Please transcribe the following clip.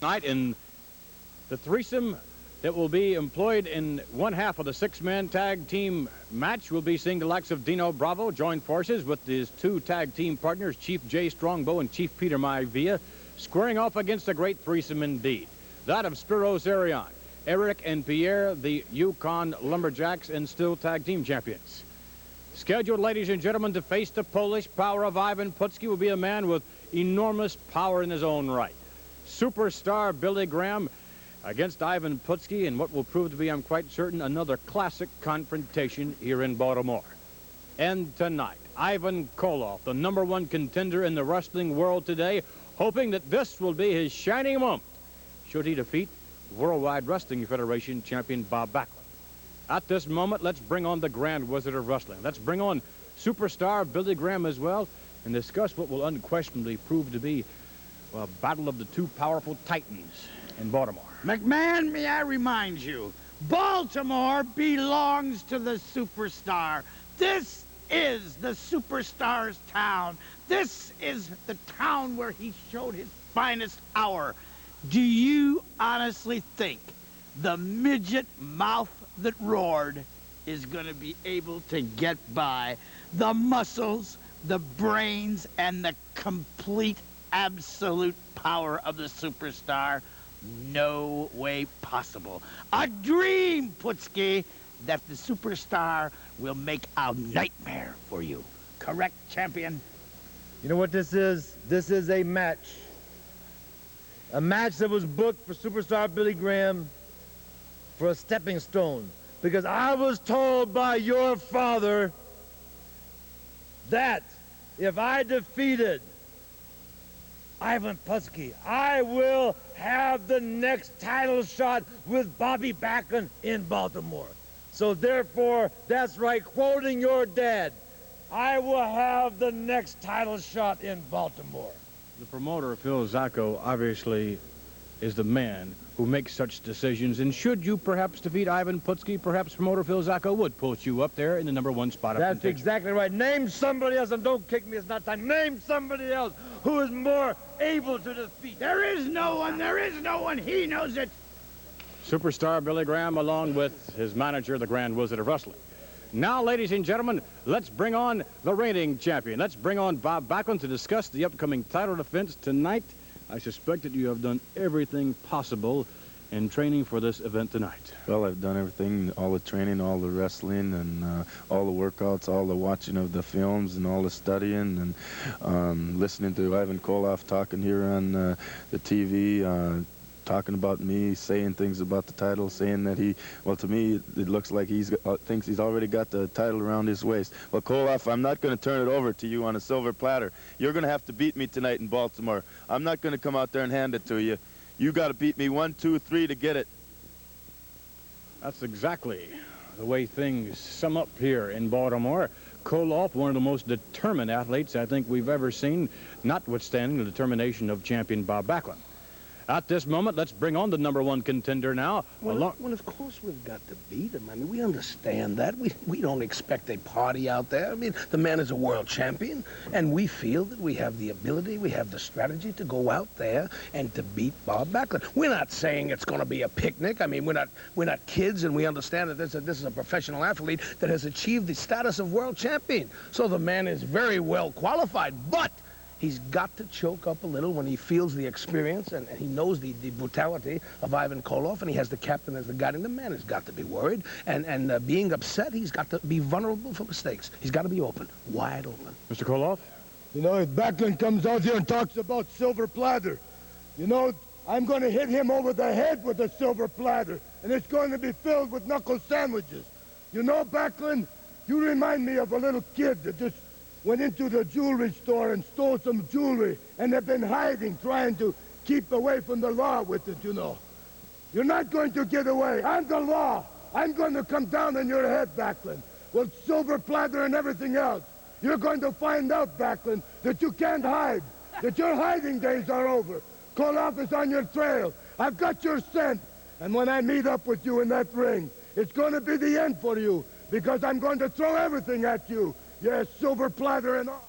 Tonight in the threesome that will be employed in one half of the six-man tag team match. We'll be seeing the likes of Dino Bravo join forces with his two tag team partners, Chief Jay Strongbow and Chief Peter Maivia, squaring off against a great threesome indeed. That of Spiros Arion, Eric and Pierre, the Yukon Lumberjacks and still tag team champions. Scheduled, ladies and gentlemen, to face the Polish power of Ivan Putski will be a man with enormous power in his own right. Superstar Billy Graham against Ivan Putski in what will prove to be, I'm quite certain, another classic confrontation here in Baltimore. And tonight, Ivan Koloff, the #1 contender in the wrestling world today, hoping that this will be his shining moment should he defeat Worldwide Wrestling Federation champion Bob Backlund. At this moment, let's bring on the Grand Wizard of Wrestling. Let's bring on superstar Billy Graham as well and discuss what will unquestionably prove to be, well, a battle of the two powerful titans in Baltimore. McMahon, may I remind you, Baltimore belongs to the superstar. This is the superstar's town. This is the town where he showed his finest hour. Do you honestly think the midget mouth that roared is going to be able to get by the muscles, the brains, and the complete absolute power of the superstar? No way possible. A dream, Putski, that the superstar will make a nightmare for you. Correct, champion? You know what this is? This is a match. A match that was booked for superstar Billy Graham for a stepping stone. Because I was told by your father that if I defeated Ivan Putski, I will have the next title shot with Bobby Backlund in Baltimore. So therefore, that's right, quoting your dad, I will have the next title shot in Baltimore. The promoter, Phil Zacco, obviously is the man who makes such decisions. And should you perhaps defeat Ivan Putski, perhaps promoter Phil Zacco would put you up there in the #1 spot. That's exactly right. Name somebody else, and don't kick me, it's not time. Name somebody else who is more able to defeat. There is no one. There is no one. He knows it. Superstar Billy Graham along with his manager, the Grand Wizard of Wrestling. Now, ladies and gentlemen, let's bring on the reigning champion. Let's bring on Bob Backlund to discuss the upcoming title defense tonight. I suspect that you have done everything possible in training for this event tonight. Well, I've done everything, all the training, all the wrestling, and all the workouts, all the watching of the films, and all the studying, and listening to Ivan Koloff talking here on the TV, talking about me, saying things about the title, saying that he, well, to me, it looks like he thinks he's already got the title around his waist. Well, Koloff, I'm not going to turn it over to you on a silver platter. You're going to have to beat me tonight in Baltimore. I'm not going to come out there and hand it to you. You got to beat me 1, 2, 3 to get it. That's exactly the way things sum up here in Baltimore. Koloff, one of the most determined athletes I think we've ever seen, notwithstanding the determination of champion Bob Backlund. At this moment, let's bring on the #1 contender now. Well, of course we've got to beat him. I mean, we understand that. We don't expect a party out there. I mean, the man is a world champion, and we feel that we have the ability, we have the strategy to go out there and to beat Bob Backlund. We're not saying it's going to be a picnic. I mean, we're not kids, and we understand that this is a professional athlete that has achieved the status of world champion. So the man is very well qualified, but he's got to choke up a little when he feels the experience and he knows the brutality of Ivan Koloff, and he has the captain as the guiding. The man has got to be worried, and being upset, he's got to be vulnerable for mistakes. He's got to be open, wide open. Mr. Koloff? You know, if Backlund comes out here and talks about silver platter, you know, I'm going to hit him over the head with a silver platter, and it's going to be filled with knuckle sandwiches. You know, Backlund, you remind me of a little kid that just went into the jewelry store and stole some jewelry, and they've been hiding, trying to keep away from the law with it, you know. You're not going to get away. I'm the law. I'm going to come down on your head, Backlund, with silver platter and everything else. You're going to find out, Backlund, that you can't hide, that your hiding days are over. Koloff is on your trail. I've got your scent. And when I meet up with you in that ring, it's going to be the end for you, because I'm going to throw everything at you. Yes, silver platter and all.